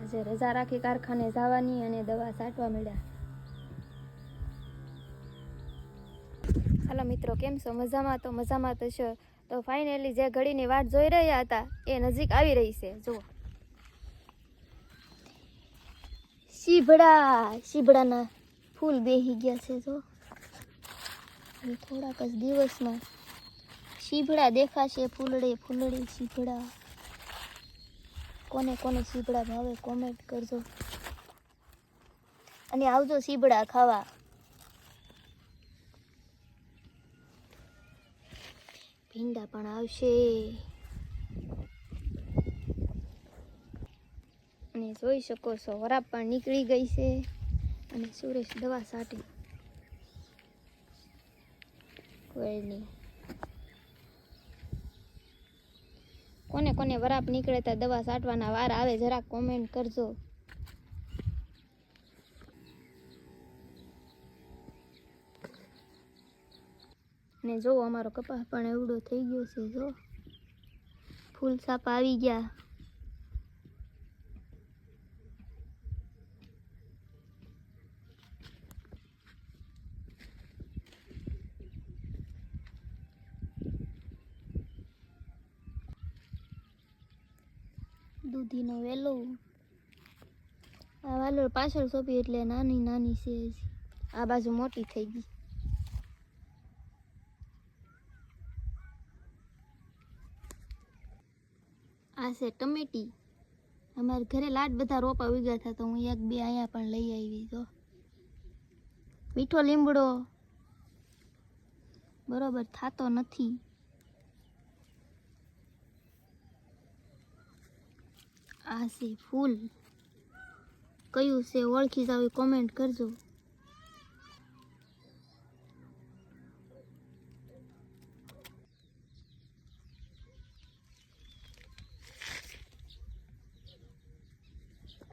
આજે રજા રાખી કારખાને જવાની અને દવા છાંટવા મળ્યા. હાલો મિત્રો, કેમ છો? મજામાં? તો મજામાં તો છો. તો ફાઇનલી જે ઘડીની વાટ જોઈ રહ્યા હતા એ નજીક આવી રહી છે. જુઓ, શીભડાના ફૂલ બેહી ગયા છે. જો થોડાક જ દિવસમાં શીભડા દેખાશે. ફૂલડે શીભડા. કોને કોને શીભડા ભાવે કોમેન્ટ કરજો અને આવજો શીભડા ખાવા. ભીંડા પણ આવશે. અને જોઈ શકો છો વરાપ પણ નીકળી ગઈ છે અને સુરેશ દવા છાંટી. કોઈ નહીં. કોને કોને વરાપ નીકળે તો દવા છાંટવાના વાર આવે જરાક કોમેન્ટ કરજો. ને જો અમારો કપાસ પણ એવડો થઈ ગયો છે. જો ફૂલ સાપા આવી ગયા. દૂધીનો વેલો. આ વાલોર પાછળ સોંપી એટલે નાની નાની છે. આ બાજુ મોટી થઈ ગઈ. આ છે ટમેટી. અમારે ઘરે લાડ બધા રોપા ઉગ્યા હતા તો હું એક બે અહીંયા પણ લઈ આવી. તો મીઠો લીમડો બરોબર થાતો નથી. આ છે ફૂલ. કયું છે ઓળખી જાવ કોમેન્ટ કરજો.